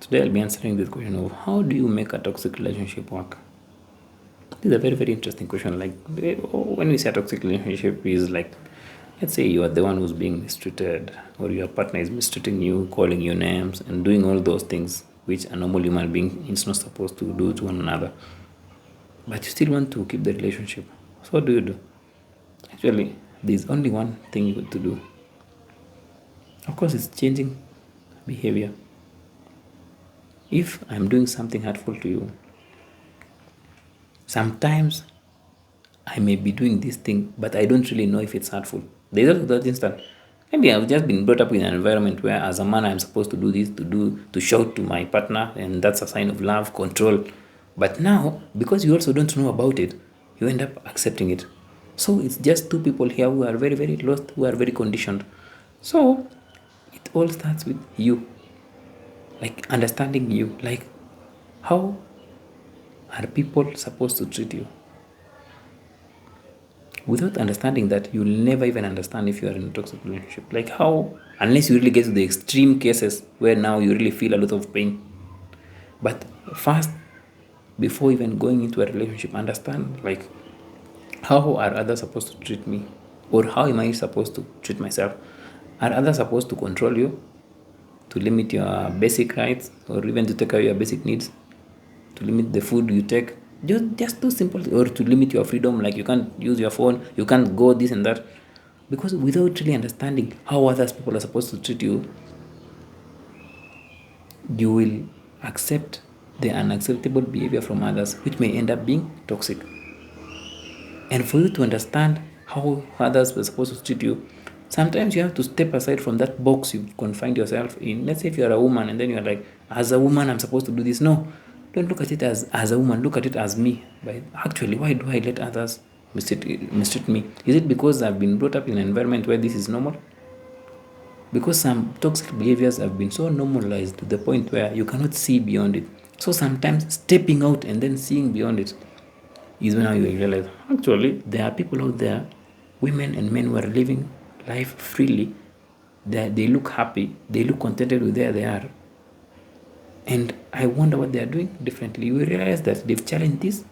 Today I'll be answering this question of how do you make a toxic relationship work? This is a very, very interesting question. Like when we say a toxic relationship is like, let's say you are the one who's being mistreated, or your partner is mistreating you, calling you names, and doing all those things which a normal human being is not supposed to do to one another. But you still want to keep the relationship. So what do you do? Actually, there's only one thing you got to do. Of course, it's changing behavior. If I'm doing something hurtful to you, sometimes I may be doing this thing, but I don't really know if it's hurtful. There's also that instant. Maybe I've just been brought up in an environment where, as a man, I'm supposed to do this, to shout to my partner, and that's a sign of love, control. But now, because you also don't know about it, you end up accepting it. So it's just two people here who are very, very lost, who are very conditioned. So it all starts with you, like understanding you, like how are people supposed to treat you? Without understanding that, you'll never even understand if you are in a toxic relationship. Like how, unless you really get to the extreme cases where now you really feel a lot of pain. But first, before even going into a relationship, understand like how are others supposed to treat me, or how am I supposed to treat myself? Are others supposed to control you, to limit your basic rights, or even to take care of your basic needs, to limit the food you take? Just too simple. Or to limit your freedom, like you can't use your phone, you can't go this and that. Because without really understanding how others people are supposed to treat you, you will accept the unacceptable behavior from others, which may end up being toxic. And for you to understand how others were supposed to treat you, sometimes you have to step aside from that box you've confined yourself in. Let's say if you're a woman and then you're like, as a woman, I'm supposed to do this. No, don't look at it as a woman, look at it as me. But actually, why do I let others mistreat me? Is it because I've been brought up in an environment where this is normal? Because some toxic behaviors have been so normalized to the point where you cannot see beyond it. So sometimes stepping out and then seeing beyond it is when you realize actually there are people out there, women and men, who are living life freely. They look happy, they look contented with where they are. And I wonder what they are doing differently. You realize that they've challenged these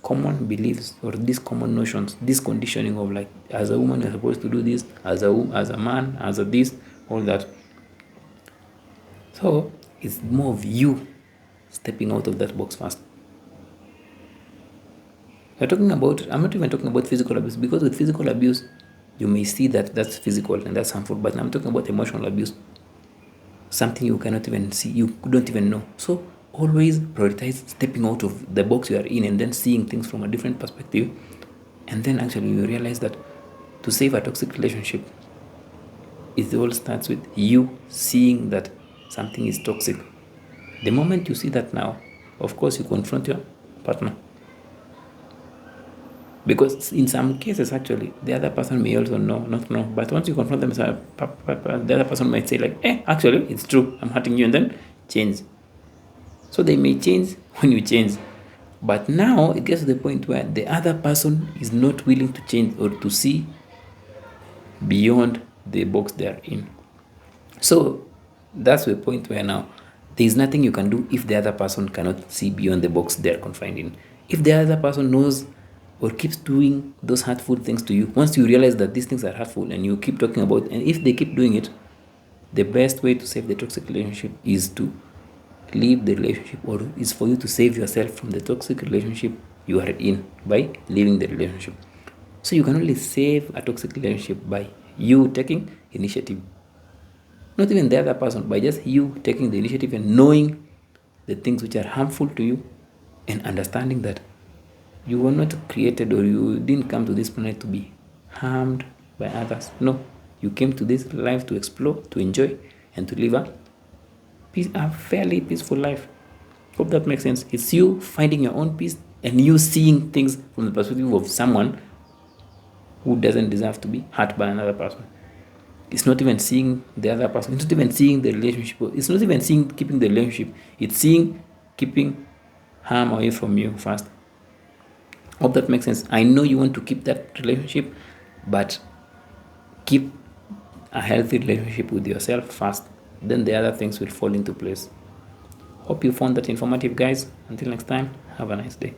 common beliefs or these common notions, this conditioning of like, as a woman, you're supposed to do this, as a man, as a this, all that. So it's more of you stepping out of that box first. I'm not even talking about physical abuse, because with physical abuse, you may see that that's physical and that's harmful, but I'm talking about emotional abuse, something you cannot even see, you don't even know. So always prioritize stepping out of the box you are in and then seeing things from a different perspective. And then actually you realize that to save a toxic relationship, it all starts with you seeing that something is toxic. The moment you see that now, of course, you confront your partner. Because in some cases, actually, the other person may also not know. But once you confront them, the other person might say like, actually, it's true, I'm hurting you, and then change. So they may change when you change. But now it gets to the point where the other person is not willing to change or to see beyond the box they are in. So that's the point where now there is nothing you can do if the other person cannot see beyond the box they are confined in. If the other person knows or keeps doing those hurtful things to you, once you realize that these things are hurtful and you keep talking about, and if they keep doing it, the best way to save the toxic relationship is to leave the relationship, or is for you to save yourself from the toxic relationship you are in by leaving the relationship. So you can only save a toxic relationship by you taking initiative. Not even the other person, by just you taking the initiative and knowing the things which are harmful to you, and understanding that you were not created, or you didn't come to this planet to be harmed by others. No, you came to this life to explore, to enjoy, and to live a fairly peaceful life. Hope that makes sense. It's you finding your own peace and you seeing things from the perspective of someone who doesn't deserve to be hurt by another person. It's not even seeing the other person. It's not even seeing the relationship. It's not even seeing keeping the relationship. It's seeing keeping harm away from you first. Hope that makes sense. I know you want to keep that relationship, but keep a healthy relationship with yourself first. Then the other things will fall into place. Hope you found that informative, guys. Until next time, have a nice day.